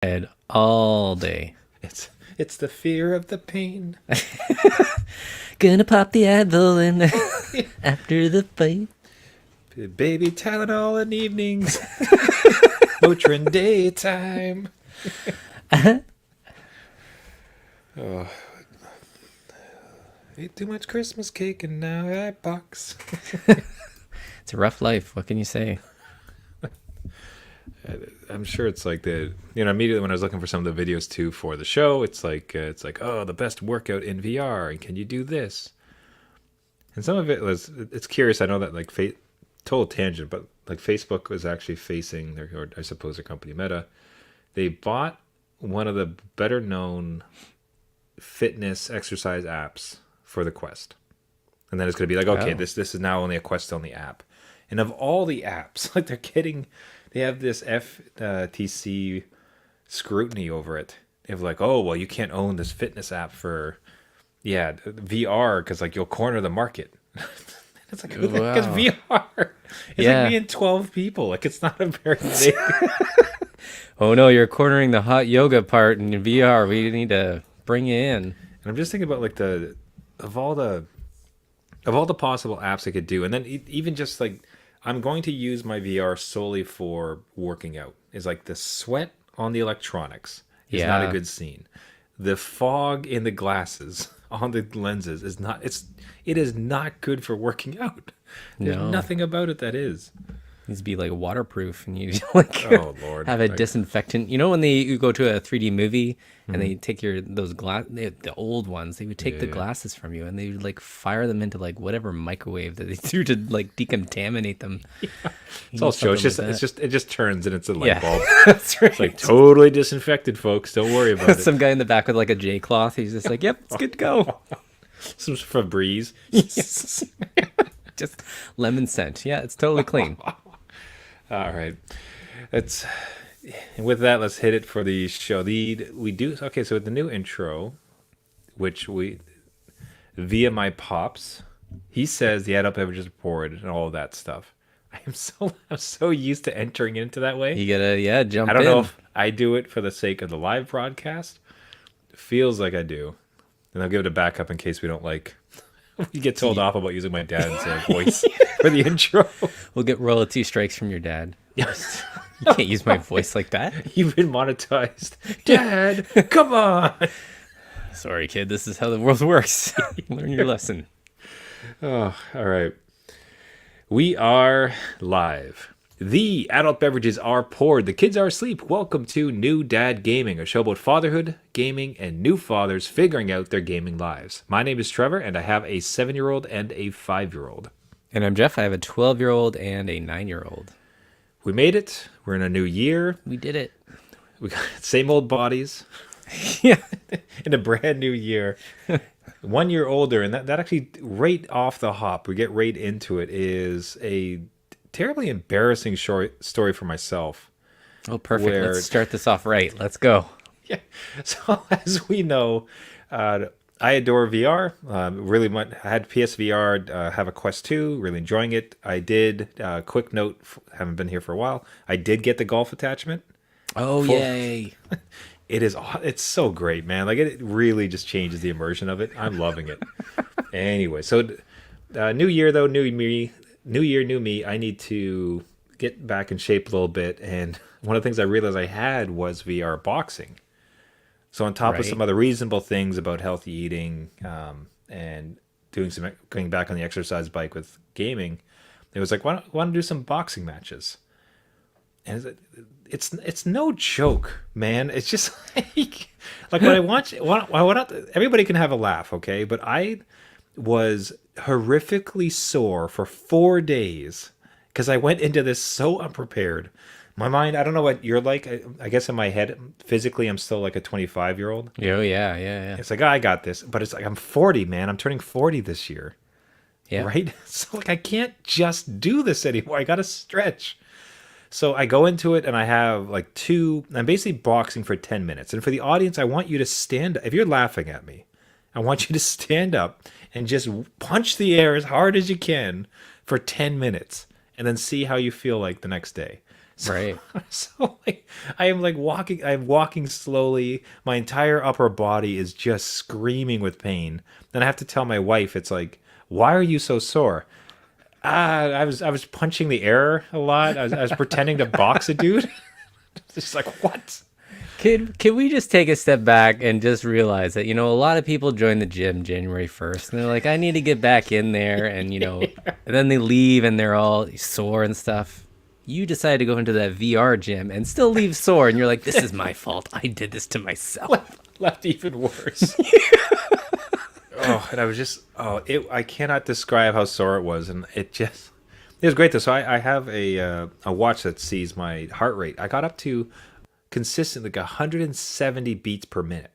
Head all day. It's the fear of the pain. Gonna pop the Advil in after the fight. Baby Tylenol in evenings. Motrin daytime. Oh, ate too much Christmas cake and now I box. It's a rough life. What can you say? I'm sure it's like immediately when I was looking for some of the videos too for the show, it's like oh, the best workout in VR and can you do this? And some of it's curious. I know that like total tangent, but like Facebook was actually facing or I suppose their company Meta. They bought one of the better known fitness exercise apps for the Quest. And then it's going to be like, okay, Oh. this is now only a Quest only app. And of all the apps, like they have this FTC scrutiny over it. They have like, oh, well, you can't own this fitness app for, VR because like you'll corner the market. It's like, who the heck is Wow. VR? It's Yeah. like me and 12 people. Like it's not a very big. Oh no, you're cornering the hot yoga part in VR. We need to bring you in. And I'm just thinking about like of all the possible apps I could do, and then even just like I'm going to use my VR solely for working out. Is like the sweat on the electronics is not a Yeah. good scene. The fog in the glasses on the lenses it is not good for working out. There's No. nothing about it that is. Needs to be like waterproof, and you like Oh Lord. have a Like, disinfectant. You know when you go to a 3D movie and they take those the old ones, they would take the Yeah. glasses from you and they would like fire them into like whatever microwave that they threw to like decontaminate them. it's all show. Something like It just turns and it's a light bulb. That's right. It's like totally disinfected, folks. Don't worry about it. Some guy in the back with like a J cloth. He's just like, "Yep, it's good to go." Some Febreze. Yes. Just lemon scent. Yeah, it's totally clean. All right. Let's and with that, let's hit it for the show. We do okay. So with the new intro, which we via my pops, he says the adult beverages report and all of that stuff. I'm so used to entering into that way. You gotta jump I don't in. know if I do it for the sake of the live broadcast. Feels like I do, and I'll give it a backup in case we don't like. We get told off about using my dad's voice for the intro. We'll get royalty strikes from your dad. Yes. You can't use my voice like that. You've been monetized. Dad, come on. Sorry, kid. This is how the world works. Learn your lesson. Oh, all right. We are live. The adult beverages are poured. The kids are asleep. Welcome to New Dad Gaming, a show about fatherhood, gaming, and new fathers figuring out their gaming lives. My name is Trevor, and I have a 7-year-old and a 5-year-old. And I'm Jeff. I have a 12-year-old and a 9-year-old. We made it. We're in a new year. We did it. We got same old bodies Yeah. in a brand new year. 1 year older, and that actually right off the hop, we get right into it, is a terribly embarrassing short story for myself. Oh, perfect. Where- Let's start this off right. Let's go. Yeah. So as we know, I adore VR. Really much. I had PSVR. Have a Quest 2. Really enjoying it. I did. Quick note. Haven't been here for a while. I did get the golf attachment. Oh, Full- yay. It's so great, man. Like it really just changes the immersion of it. I'm loving it. Anyway, so new year though, new me, new year, new me. I need to get back in shape a little bit, and one of the things I realized I had was VR boxing. So on top of Right. some other reasonable things about healthy eating and going back on the exercise bike with gaming, it was like, why don't do some boxing matches? And it's no joke, man. It's just like when I watch. Everybody can have a laugh, okay? But I was horrifically sore for 4 days because I went into this so unprepared. My mind, I don't know what you're like. I guess in my head, physically, I'm still like a 25-year-old. Oh, yeah. It's like, oh, I got this. But it's like, I'm 40, man. I'm turning 40 this year. Yeah. Right? So like, I can't just do this anymore. I got to stretch. So I go into it and I have like I'm basically boxing for 10 minutes. And for the audience, I want you to stand. If you're laughing at me, I want you to stand up and just punch the air as hard as you can for 10 minutes and then see how you feel like the next day. Right. So like I'm walking slowly. My entire upper body is just screaming with pain. Then I have to tell my wife, it's like, why are you so sore? I was punching the air a lot. I was pretending to box a dude. It's just like, what? Can we just take a step back and just realize that, a lot of people join the gym January 1st and they're like, I need to get back in there. And, and then they leave and they're all sore and stuff. You decide to go into that VR gym and still leave sore. And you're like, this is my fault. I did this to myself. Left even worse. And I was just, I cannot describe how sore it was. And it was great though. So I have a watch that sees my heart rate. I got up to consistent like 170 beats per minute.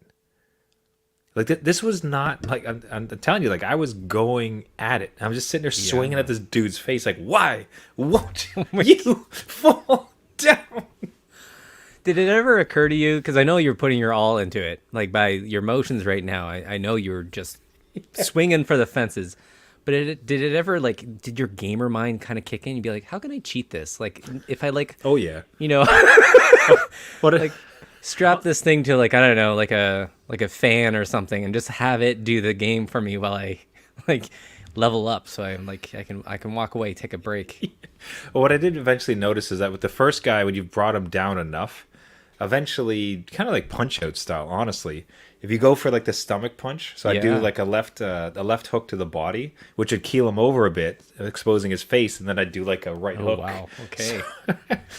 Like this was not like, I'm telling you, like I was going at it. I'm just sitting there swinging at this dude's face. Like, why won't you fall down? Did it ever occur to you? Because I know you're putting your all into it. Like by your motions right now, I know you're just swinging for the fences. But did it ever, like, did your gamer mind kind of kick in? You'd be like, how can I cheat this? Like, if I, like, oh, yeah. Like, strap this thing to, like, I don't know, like a fan or something and just have it do the game for me while I, like, level up. So I'm like, I can walk away, take a break. Well, what I did eventually notice is that with the first guy, when you've brought him down enough, eventually, kind of like Punch-Out style, honestly, if you go for like the stomach punch, so I do like a left hook to the body, which would keel him over a bit, exposing his face, and then I'd do like a right hook. Wow, okay.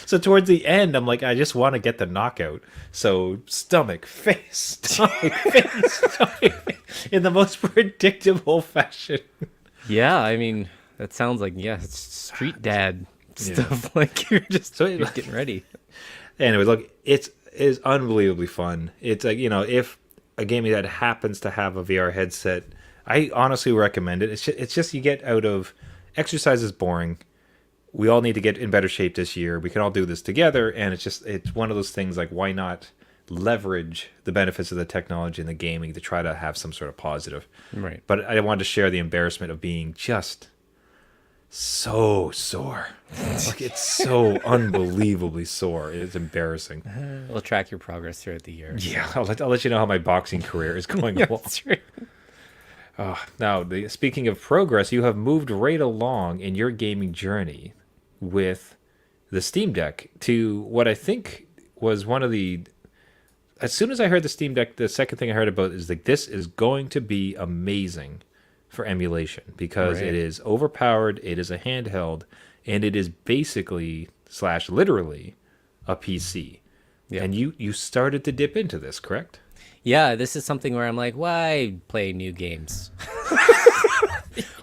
So towards the end, I'm like, I just want to get the knockout. So stomach, face, stomach, in the most predictable fashion. Yeah, I mean, that sounds like, it's street dad stuff. Like you're just you're getting ready. Anyway, look, it is unbelievably fun. It's like, if a game that happens to have a VR headset, I honestly recommend it. It's just you get out of exercise is boring. We all need to get in better shape this year. We can all do this together, and it's one of those things like, why not leverage the benefits of the technology and the gaming to try to have some sort of positive. Right. But I wanted to share the embarrassment of being just so sore. Like, it's so unbelievably sore. It's embarrassing. We'll track your progress throughout the year. Yeah, I'll let you know how my boxing career is going along. That's right. Now, speaking of progress, you have moved right along in your gaming journey with the Steam Deck to what I think was one of the... As soon as I heard the Steam Deck, the second thing I heard about is like, this is going to be amazing for emulation because it is overpowered, it is a handheld, and it is basically / literally a PC. Yeah. And you started to dip into this, correct? Yeah, this is something where I'm like, why play new games?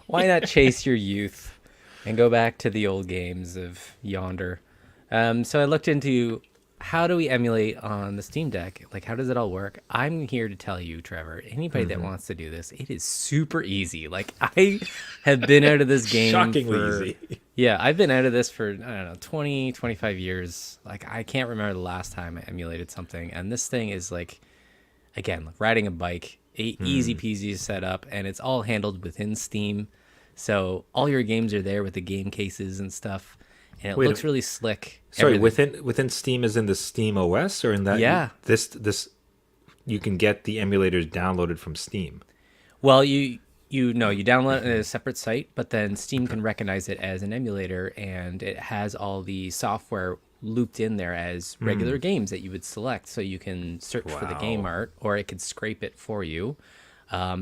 Why not chase your youth and go back to the old games of yonder? So I looked into how do we emulate on the Steam Deck? Like, how does it all work? I'm here to tell you, Trevor, anybody that wants to do this, it is super easy. Like, I have been out of this game shockingly easy. Yeah, I've been out of this for, I don't know, 20, 25 years. Like, I can't remember the last time I emulated something. And this thing is like, again, riding a bike, easy peasy to set up, and it's all handled within Steam. So all your games are there with the game cases and stuff. And it looks really slick. Sorry, within Steam is in the Steam OS, or in that? Yeah. This you can get the emulators downloaded from Steam. Well, you download it in a separate site, but then Steam can recognize it as an emulator, and it has all the software looped in there as regular games that you would select, so you can search for the game art, or it could scrape it for you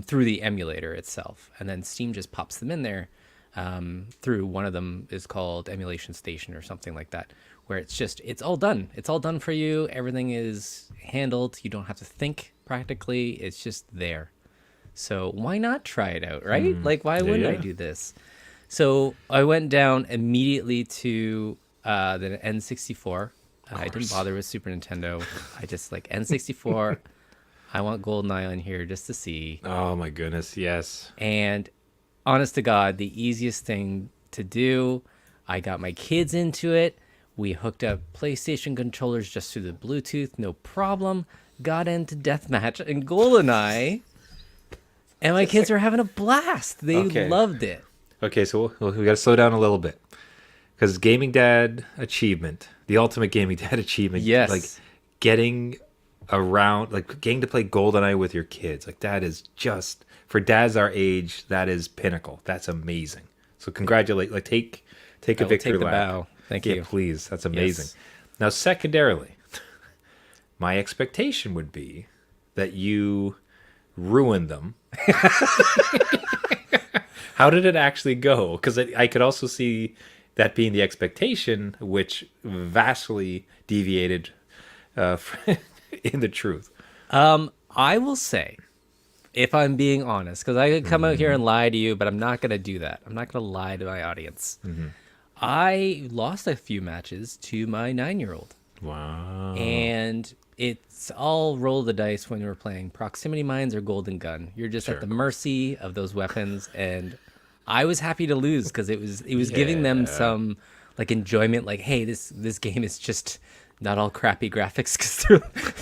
through the emulator itself, and then Steam just pops them in there. Through one of them is called Emulation Station or something like that, where it's all done. It's all done for you. Everything is handled. You don't have to think practically. It's just there. So why not try it out, right? Like, why wouldn't I do this? So I went down immediately to the N64. I didn't bother with Super Nintendo. I just like N64. I want GoldenEye on here just to see. Oh my goodness, yes. And honest to God, the easiest thing to do. I got my kids into it. We hooked up PlayStation controllers just through the Bluetooth, no problem. Got into Deathmatch and GoldenEye, and my kids were having a blast. They loved it. Okay, so we got to slow down a little bit, because gaming dad achievement, the ultimate gaming dad achievement, Yes. like getting around, like getting to play GoldenEye with your kids, like that is just for dads our age, that is pinnacle. That's amazing. So congratulate, like take I a will victory take the lap. bow. Thank Yeah, you. please. That's amazing. Yes. Now, secondarily, my expectation would be that you ruin them. How did it actually go? Because I could also see that being the expectation, which vastly deviated in the truth. I will say, if I'm being honest, because I could come out here and lie to you, but I'm not going to do that. I'm not going to lie to my audience. I lost a few matches to my 9-year-old. Wow. And it's all roll the dice when you're playing proximity mines or golden gun. You're just Sure, at the mercy of those weapons, and I was happy to lose because it was giving them some like enjoyment. Like, hey, this game is just not all crappy graphics.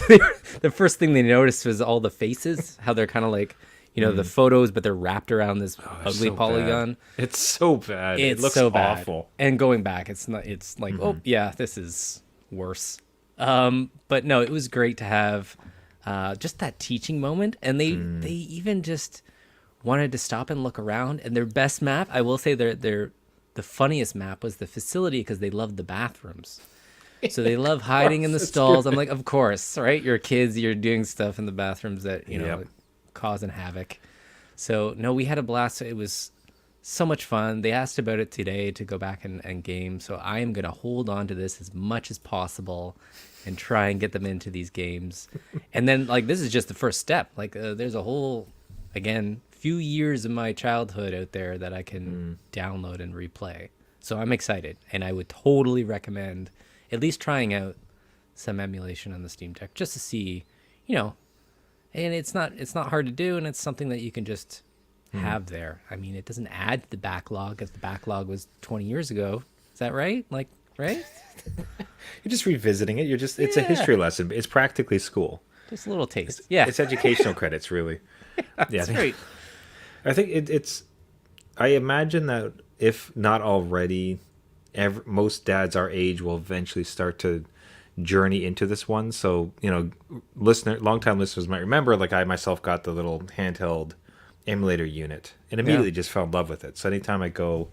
Because the first thing they noticed was all the faces, how they're kind of like, you know, the photos, but they're wrapped around this ugly so polygon. bad. It's so bad. It's It looks so bad. awful. And going back, it's not. It's like, oh yeah, this is worse. But no, it was great to have just that teaching moment, and they even just wanted to stop and look around. And their best map, I will say, the funniest map was the facility because they loved the bathrooms. So they love hiding in the stalls. I'm like, of course, right? You're kids, you're doing stuff in the bathrooms that Yep. causing havoc. So no, we had a blast. It was so much fun. They asked about it today to go back and game. So I am going to hold on to this as much as possible and try and get them into these games. And then like, this is just the first step. Like there's a whole, again, few years of my childhood out there that I can download and replay. So I'm excited, and I would totally recommend at least trying out some emulation on the Steam Deck just to see, and it's not hard to do, and it's something that you can just have there. I mean, it doesn't add to the backlog if the backlog was 20 years ago. Is that right? Like, right? You're just revisiting it. It's a history lesson. It's practically school. Just a little taste. Yeah, It's educational credits, really. that's right. I think it's. I imagine that if not already, most dads our age will eventually start to journey into this one. So longtime listeners might remember, like I myself got the little handheld emulator unit and immediately just fell in love with it. So anytime I go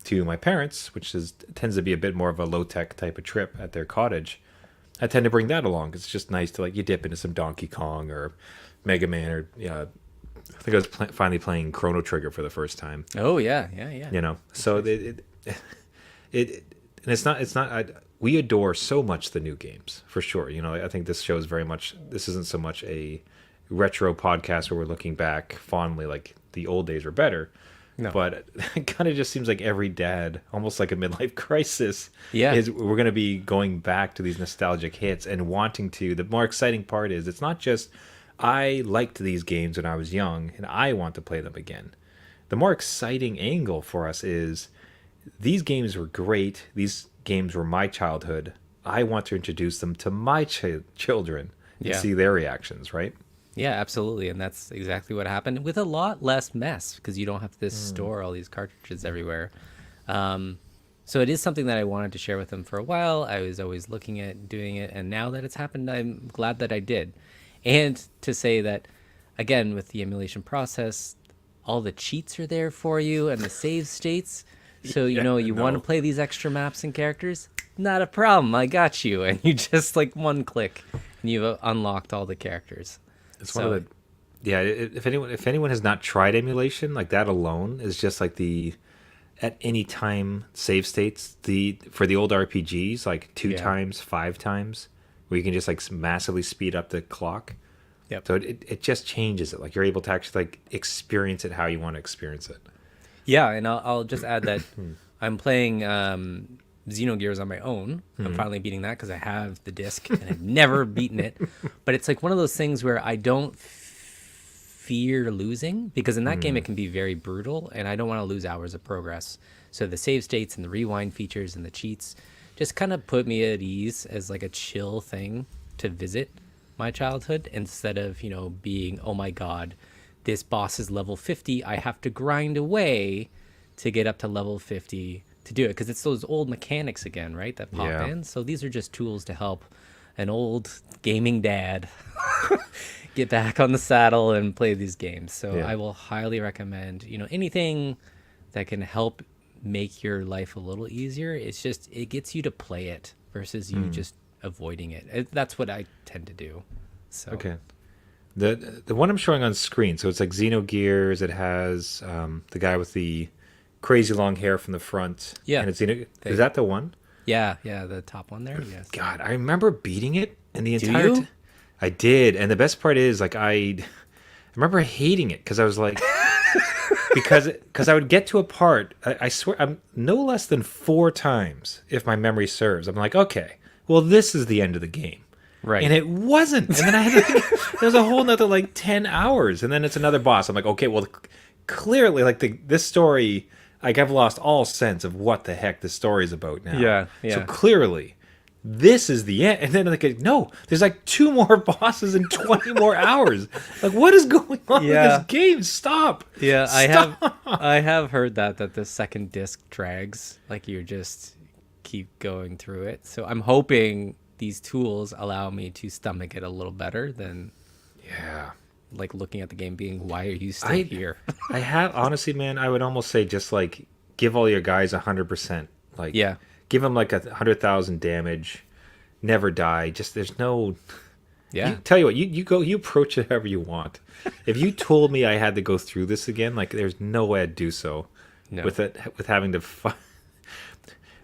to my parents, which tends to be a bit more of a low tech type of trip at their cottage, I tend to bring that along. It's just nice to you dip into some Donkey Kong or Mega Man or I think I was finally playing Chrono Trigger for the first time. Oh yeah. So it and it's not. We adore so much the new games for sure. I think this show is very much. This isn't so much a retro podcast where we're looking back fondly, like the old days were better. No. But it kind of just seems like every dad, almost like a midlife crisis, Yeah. we're going to be going back to these nostalgic hits and wanting to. The more exciting part is it's not just I liked these games when I was young and I want to play them again. The more exciting angle for us is these games were great. These games were my childhood. I want to introduce them to my children and Yeah. see their reactions, right? Yeah, absolutely. And that's exactly what happened with a lot less mess because you don't have to store all these cartridges everywhere. So it is something that I wanted to share with them for a while. I was always looking at doing it. And now that it's happened, I'm glad that I did. And to say that, again, with the emulation process, all the cheats are there for you and the save states. So, you want to play these extra maps and characters? Not a problem. I got you. And you just one click and you've unlocked all the characters. It's one of the if anyone has not tried emulation, like that alone is just like the at any time save states for the old RPGs, like 2 times, 5 times, where you can just massively speed up the clock. Yep. So it just changes it. Like you're able to actually experience it how you want to experience it. Yeah, and I'll just add that I'm playing Xenogears on my own. I'm finally beating that because I have the disc and I've never beaten it. But it's one of those things where I don't fear losing because in that game it can be very brutal and I don't want to lose hours of progress. So the save states and the rewind features and the cheats just kind of put me at ease as a chill thing to visit my childhood instead of, being, oh my God, this boss is level 50. I have to grind away to get up to level 50 to do it, because it's those old mechanics again, right, that pop Yeah. in. So these are just tools to help an old gaming dad get back on the saddle and play these games. So Yeah. I will highly recommend, anything that can help make your life a little easier. It's just, it gets you to play it versus you just avoiding That's what I tend to do. So Okay. The one I'm showing on screen, so it's like Xenogears. It has the guy with the crazy long hair from the front. Yeah. And it's is that the one? yeah, the top one there. Yes. God, I remember beating it and the Do entire you? I did. And the best part is like I remember hating it because I was like because I would get to a part, I swear I'm no less than 4 times if my memory serves. I'm like, okay, well this is the end of the game. Right. And it wasn't. And then I had to, there's a whole nother like 10 hours. And then it's another boss. I'm like, okay, well, clearly, like this story, like I've lost all sense of what the heck this story is about now. Yeah, So yeah. clearly, this is the end. And then like, no, there's like 2 more bosses and 20 more hours. Like, what is going on Yeah. with this game? Stop. Yeah, Stop. I have heard that the second disc drags, like you just keep going through it. So I'm hoping these tools allow me to stomach it a little better than Yeah. like looking at the game being, why are you still I- here? I have, honestly, man, I would almost say just like give all your guys 100%. Like, Yeah. give them like 100,000 damage, never die. Just there's no. Yeah. Tell you what, you go, you approach it however you want. If you told me I had to go through this again, like there's no way I'd do so. No. With having to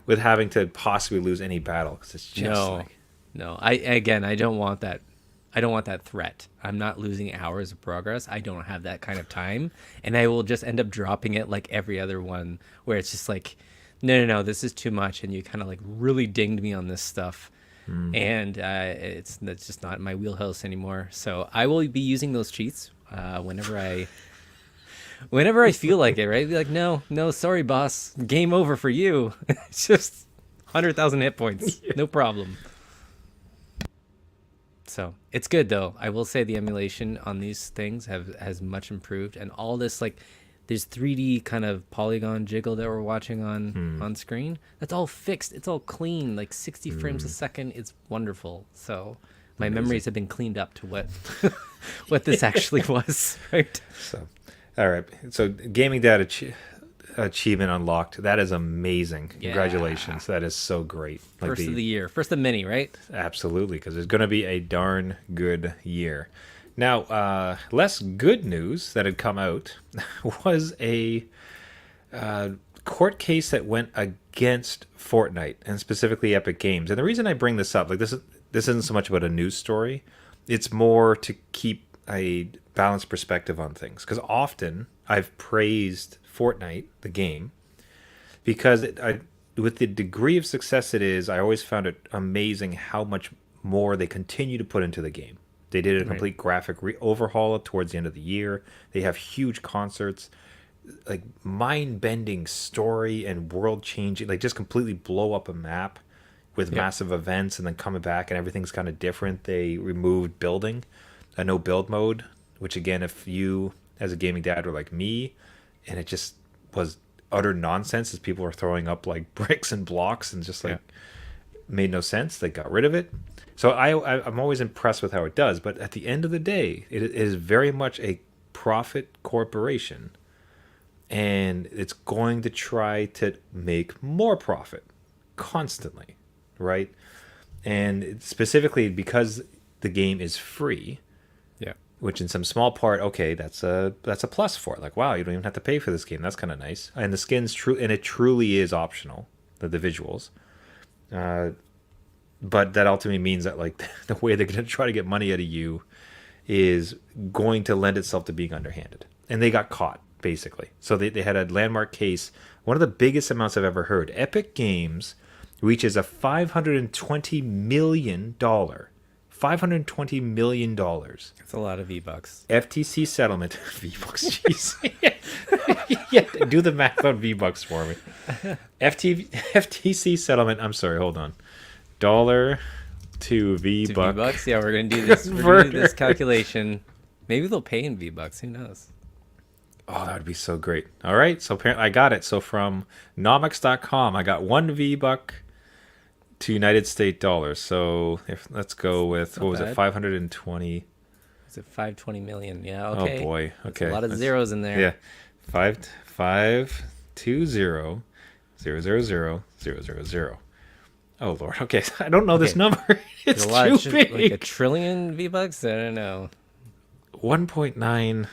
with having to possibly lose any battle because it's just No. like No. I don't want that. I don't want that threat. I'm not losing hours of progress. I don't have that kind of time, and I will just end up dropping it like every other one, where it's just like, no, this is too much, and you kind of like really dinged me on this stuff, and that's just not in my wheelhouse anymore. So I will be using those cheats whenever I feel like it. Right? Be like, no, sorry, boss, game over for you. It's just 100,000 hit points, no problem. So it's good though. I will say the emulation on these things has much improved, and all this like there's 3D kind of polygon jiggle that we're watching on screen. That's all fixed. It's all clean, like 60 frames a second. It's wonderful. So my memories have been cleaned up to what what this actually was. Right. so. All right, so gaming data achievement unlocked. That is amazing. Yeah. Congratulations. That is so great. Like First of the year, first of many, right? Absolutely, because it's going to be a darn good year. Now, less good news that had come out was a court case that went against Fortnite and specifically Epic Games. And the reason I bring this up, like this isn't so much about a news story. It's more to keep a balanced perspective on things. Because often I've praised Fortnite, the game, because with the degree of success it is, I always found it amazing how much more they continue to put into the game. They did a complete graphic overhaul towards the end of the year. They have huge concerts, like mind-bending story and world-changing, like just completely blow up a map with massive events and then coming back and everything's kind of different. They removed building, a no build mode, which again, if you as a gaming dad were like me, and it just was utter nonsense as people were throwing up like bricks and blocks and just like made no sense. They got rid of it. So I'm always impressed with how it does. But at the end of the day, it is very much a profit corporation. And it's going to try to make more profit constantly, right? And specifically because the game is free, Yeah. which in some small part, okay, that's a plus for it. Like, wow, you don't even have to pay for this game. That's kind of nice. And the skins and it truly is optional, the visuals. But that ultimately means that like the way they're going to try to get money out of you is going to lend itself to being underhanded. And they got caught, basically. So they had a landmark case, one of the biggest amounts I've ever heard. Epic Games reaches a $520 million. $520 million. That's a lot of V-Bucks. FTC settlement. V-Bucks, jeez. Yeah, do the math on V-Bucks for me. FTC settlement. I'm sorry, hold on. $1 to To V-Buck. V-Bucks? Yeah, we're gonna do this. We're gonna do this calculation. Maybe they'll pay in V-Bucks. Who knows? Oh, that would be so great. All right, so apparently I got it. So from nomics.com, I got 1 V-Buck to United States dollars. So if let's go with, Not what was it, bad. 520? Is it 520 million? Yeah, Oh okay. boy. That's Okay. a lot of Let's- zeros in there. Yeah. 520 000 000. Oh Lord. Okay. I don't know this Okay. number. There's It's a lot too of like a big. trillion V-Bucks? I don't know. 1.9.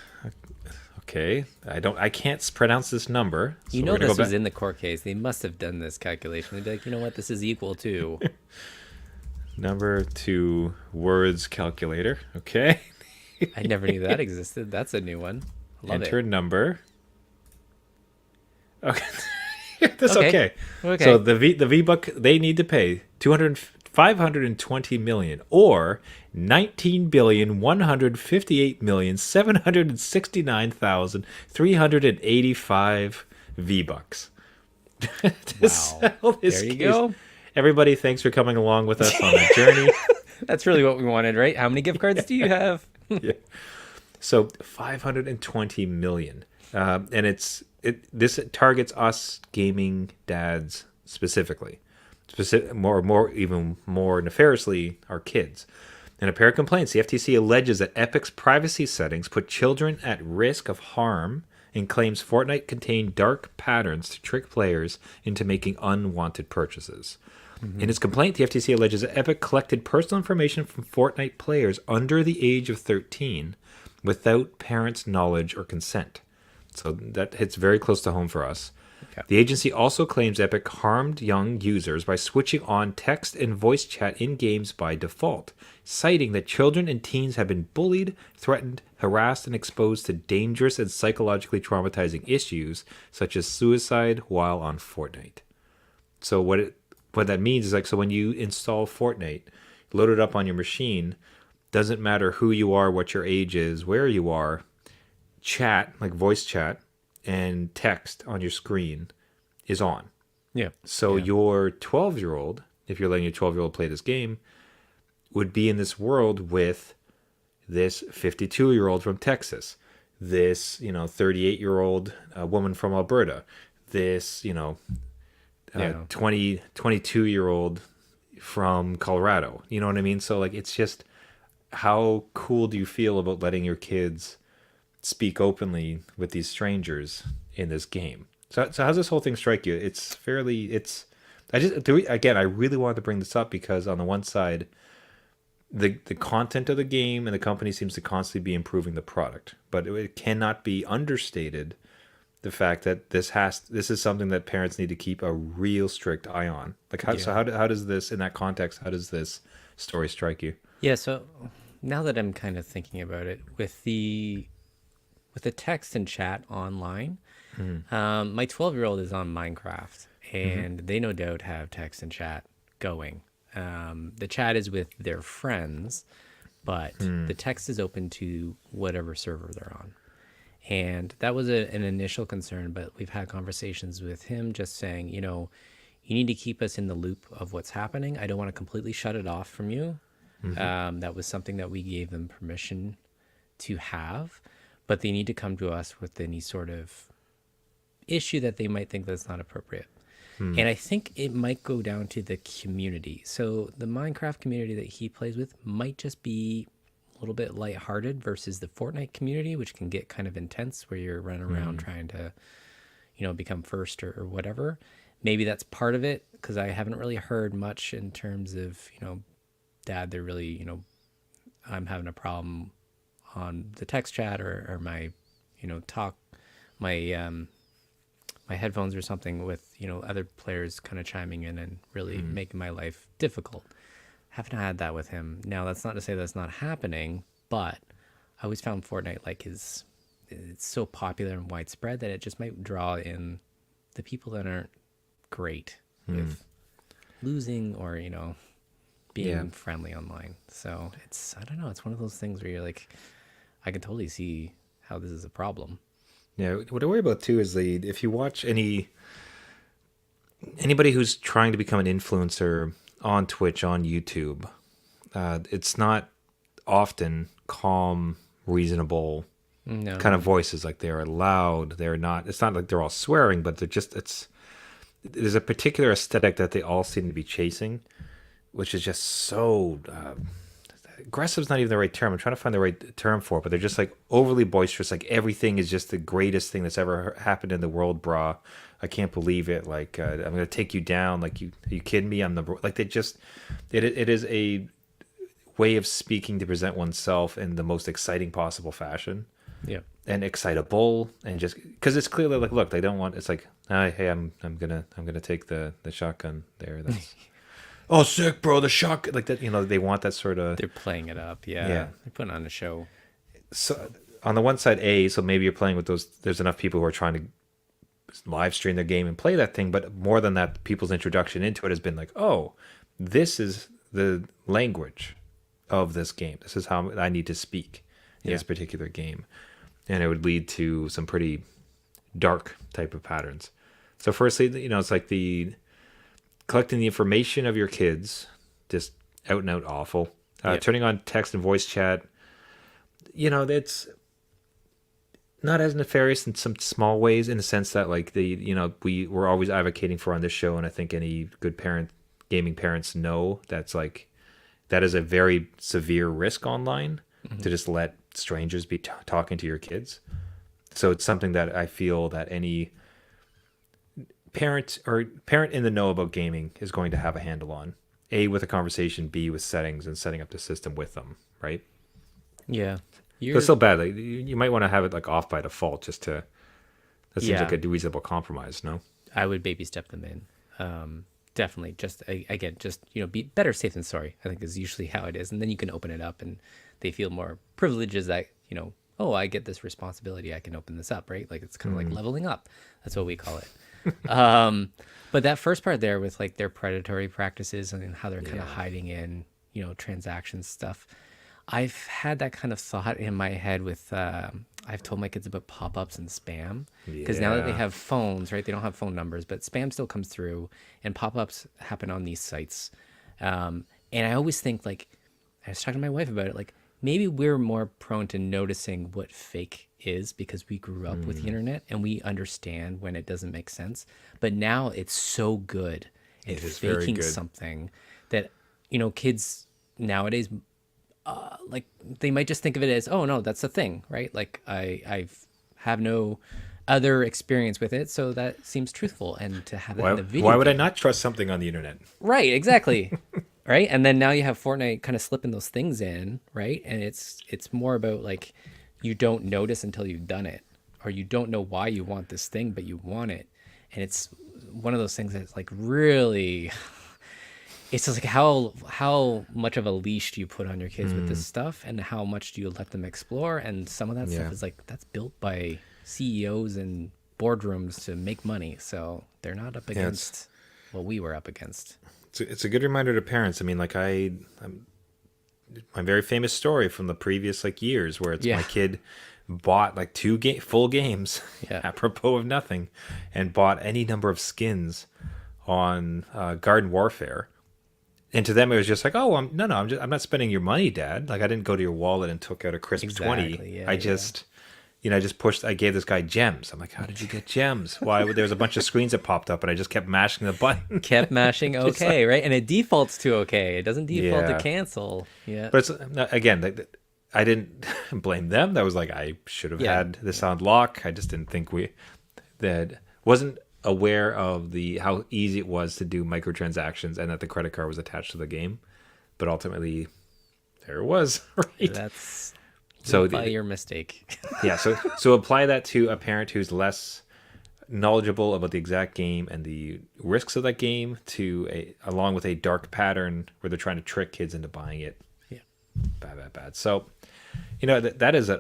Okay. I can't pronounce this number. So You we're know gonna this go was back. in the court case. They must have done this calculation. They'd be like, you know what, this is equal to. Number to words calculator. Okay. I never knew that existed. That's a new one. Love Enter it. number. Okay. That's Okay. okay. Okay. So the V-Buck, they need to pay 520 million or 19,158,769,385 V-Bucks. To Wow. settle this There you case. go. Everybody, thanks for coming along with us on that journey. That's really what we wanted, right? How many gift cards do you have? So 520 million, and this targets us gaming dads specifically, even more nefariously our kids. In a pair of complaints, the FTC alleges that Epic's privacy settings put children at risk of harm and claims Fortnite contained dark patterns to trick players into making unwanted purchases. In his complaint, the FTC alleges that Epic collected personal information from Fortnite players under the age of 13 without parents' knowledge or consent. So that hits very close to home for us. Okay. The agency also claims Epic harmed young users by switching on text and voice chat in games by default, citing that children and teens have been bullied, threatened, harassed, and exposed to dangerous and psychologically traumatizing issues such as suicide while on Fortnite. So what that means is like, so when you install Fortnite, load it up on your machine, doesn't matter who you are, what your age is, where you are, chat, like voice chat and text on your screen is on. Yeah. So Yeah. your 12-year-old, if you're letting your 12-year-old play this game, would be in this world with this 52-year-old from Texas, this, 38-year-old woman from Alberta, this, Yeah. 22-year-old from Colorado. You know what I mean? So like, it's just, how cool do you feel about letting your kids speak openly with these strangers in this game? So how's this whole thing strike you? I really wanted to bring this up because on the one side, the content of the game and the company seems to constantly be improving the product, but it cannot be understated the fact that this is something that parents need to keep a real strict eye on. Like how does this, in that context, how does this story strike you? Yeah, so now that I'm kind of thinking about it, with the text and chat online, my 12-year-old is on Minecraft, and they no doubt have text and chat going. The chat is with their friends, but the text is open to whatever server they're on. And that was an initial concern, but we've had conversations with him just saying, you need to keep us in the loop of what's happening. I don't want to completely shut it off from you. That was something that we gave them permission to have, but they need to come to us with any sort of issue that they might think that's not appropriate. And I think it might go down to the community. So the Minecraft community that he plays with might just be a little bit lighthearted versus the Fortnite community, which can get kind of intense where you're running around trying to, become first or whatever. Maybe that's part of it, because I haven't really heard much in terms of, Dad, they're really, I'm having a problem on the text chat or my, talk, my headphones or something with, other players kind of chiming in and really making my life difficult. Haven't had that with him. Now, that's not to say that's not happening, but I always found Fortnite it's so popular and widespread that it just might draw in the people that aren't great with losing or, being friendly online. So I don't know, it's one of those things where you're like, I can totally see how this is a problem. Yeah, what I worry about too is if you watch anybody who's trying to become an influencer on Twitch, on YouTube, it's not often calm, reasonable No, kind of no. voices. Like they're loud. They're not. It's not like they're all swearing, but they're just. It's there's a particular aesthetic that they all seem to be chasing, which is just so. Aggressive is not even the right term. I'm trying to find the right term for it, but they're just like overly boisterous. Like everything is just the greatest thing that's ever happened in the world, brah. I can't believe it. Like I'm gonna take you down. Like you kidding me? I'm the like they just it is a way of speaking to present oneself in the most exciting possible fashion Yeah. and excitable and just because it's clearly like look they don't want it's like hey I'm gonna take the shotgun there that's oh sick bro the shotgun like that they want that sort of They're playing it up. Yeah. yeah. They're putting on a show. So on the one side, so maybe you're playing with those. There's enough people who are trying to live stream their game and play that thing. But more than that, people's introduction into it has been like, oh, this is the language of this game. This is how I need to speak in Yeah. this particular game, and it would lead to some pretty dark type of patterns. So firstly, it's like the collecting the information of your kids, just out and out awful. Yeah. Turning on text and voice chat, it's not as nefarious in some small ways in the sense that like we're always advocating for on this show, and I think any good gaming parents know that's like that is a very severe risk online to just let strangers be talking to your kids. So it's something that I feel that any parent in the know about gaming is going to have a handle on. A, with a conversation, B, with settings and setting up the system with them, right? Yeah. So it's still bad. Like, you might want to have it like off by default just to. That seems Yeah. like a reasonable compromise, no? I would baby step them in. Definitely. Just again, just be better safe than sorry. I think is usually how it is, and then you can open it up, and they feel more privileges that oh, I get this responsibility. I can open this up, right? Like it's kind of like leveling up. That's what we call it. But that first part there with like their predatory practices and how they're kind of hiding in transactions stuff. I've had that kind of thought in my head with I've told my kids about pop-ups and spam because now that they Yeah. have phones, right? They don't have phone numbers, but spam still comes through and pop-ups happen on these sites. And I always think like I was talking to my wife about it, like maybe we're more prone to noticing what fake is because we grew up with the internet and we understand when it doesn't make sense. But now it's so good at It is very faking good. something that kids nowadays like they might just think of it as oh no that's a thing, right? Like I've have no other experience with it, so that seems truthful. And to have that in the video Why would I game- not trust something on the internet? right, exactly. Right, and then now you have Fortnite kind of slipping those things in, right? And it's more about like you don't notice until you've done it, or you don't know why you want this thing but you want it. And it's one of those things that's like really it's just like how much of a leash do you put on your kids with this stuff, and how much do you let them explore? And some of that Yeah. stuff is like that's built by CEOs and boardrooms to make money, so they're not up against what we were up against. It's a good reminder to parents. I mean, like my very famous story from the previous like years where it's Yeah. my kid bought like full games Yeah. apropos of nothing and bought any number of skins on Garden Warfare. And to them, it was just like, oh, I'm not spending your money, Dad. Like I didn't go to your wallet and took out a crisp Exactly, 20. yeah, I yeah. just, I gave this guy gems. I'm like, how did you get gems? Why? There was a bunch of screens that popped up and I just kept mashing the button. Kept mashing okay, right? And it defaults to okay. It doesn't default Yeah. to cancel. Yeah. But it's again, I didn't blame them. That was like I should have Yeah. had this on lock. I just didn't think that wasn't aware of how easy it was to do microtransactions and that the credit card was attached to the game. But ultimately, there it was. Right. That's So by your mistake. Yeah. So apply that to a parent who's less knowledgeable about the exact game and the risks of that game along with a dark pattern where they're trying to trick kids into buying it. Yeah. Bad. So, that is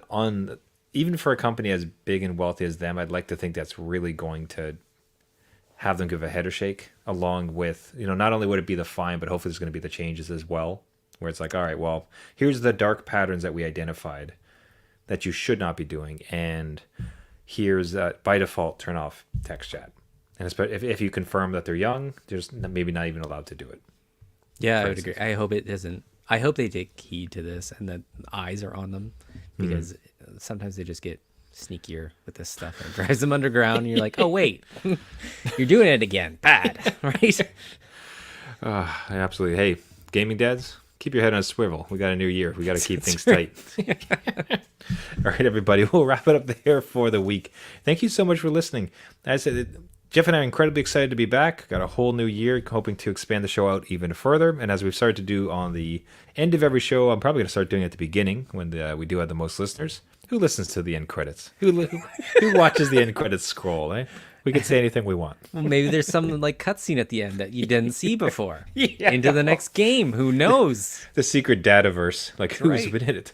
even for a company as big and wealthy as them, I'd like to think that's really going to have them give a head or shake along with, not only would it be the fine, but hopefully there's going to be the changes as well, where it's like, all right, well, here's the dark patterns that we identified that you should not be doing. And here's by default, turn off text chat. And if you confirm that they're young, there's maybe not even allowed to do it. Yeah, I for would agree. instance. I hope it doesn't. I hope they take heed to this and that eyes are on them, because sometimes they just get sneakier with this stuff and drives them underground. And you're like, oh wait, you're doing it again. Bad, right? Absolutely. Hey, gaming dads, keep your head on a swivel. We got a new year. We got to keep things tight. All right, everybody. We'll wrap it up there for the week. Thank you so much for listening. As I said, Jeff and I are incredibly excited to be back. Got a whole new year, hoping to expand the show out even further. And as we've started to do on the end of every show, I'm probably going to start doing it at the beginning when we do have the most listeners. Who listens to the end credits? Who watches the end credits scroll, eh? We can say anything we want. Well, maybe there's some like cutscene at the end that you didn't see before. Yeah. Into the next game. Who knows? The secret dataverse, like who's Right. been in it.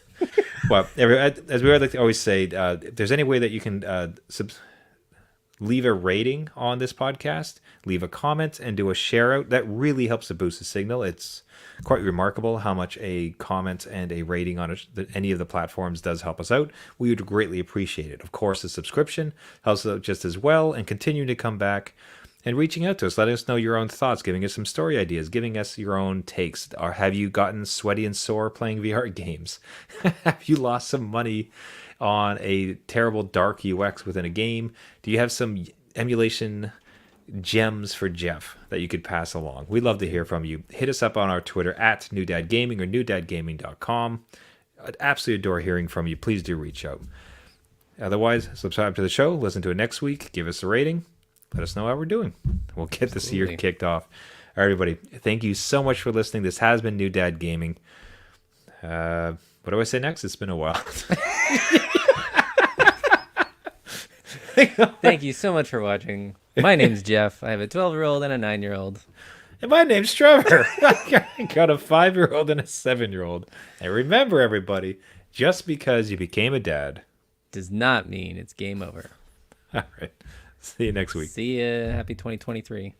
Well, as we like to always say, if there's any way that you can leave a rating on this podcast, leave a comment, and do a share out, that really helps to boost the signal. It's quite remarkable how much a comment and a rating on any of the platforms does help us out. We would greatly appreciate it. Of course, the subscription helps out just as well, and continuing to come back and reaching out to us, letting us know your own thoughts, giving us some story ideas, giving us your own takes. Or have you gotten sweaty and sore playing VR games? Have you lost some money on a terrible dark UX within a game? Do you have some emulation gems for Jeff that you could pass along? We'd love to hear from you. Hit us up on our Twitter at NewDadGaming or NewDadGaming.com. I'd absolutely adore hearing from you. Please do reach out. Otherwise, subscribe to the show. Listen to it next week. Give us a rating. Let us know how we're doing. We'll get this year kicked off. All right, everybody. Thank you so much for listening. This has been New Dad Gaming. What do I say next? It's been a while. Thank you so much for watching. My name's Jeff. I have a 12-year-old and a 9-year-old. And my name's Trevor. I got a 5-year-old and a 7-year-old. And remember, everybody, just because you became a dad Does not mean it's game over. All right. See you next week. See ya. Happy 2023.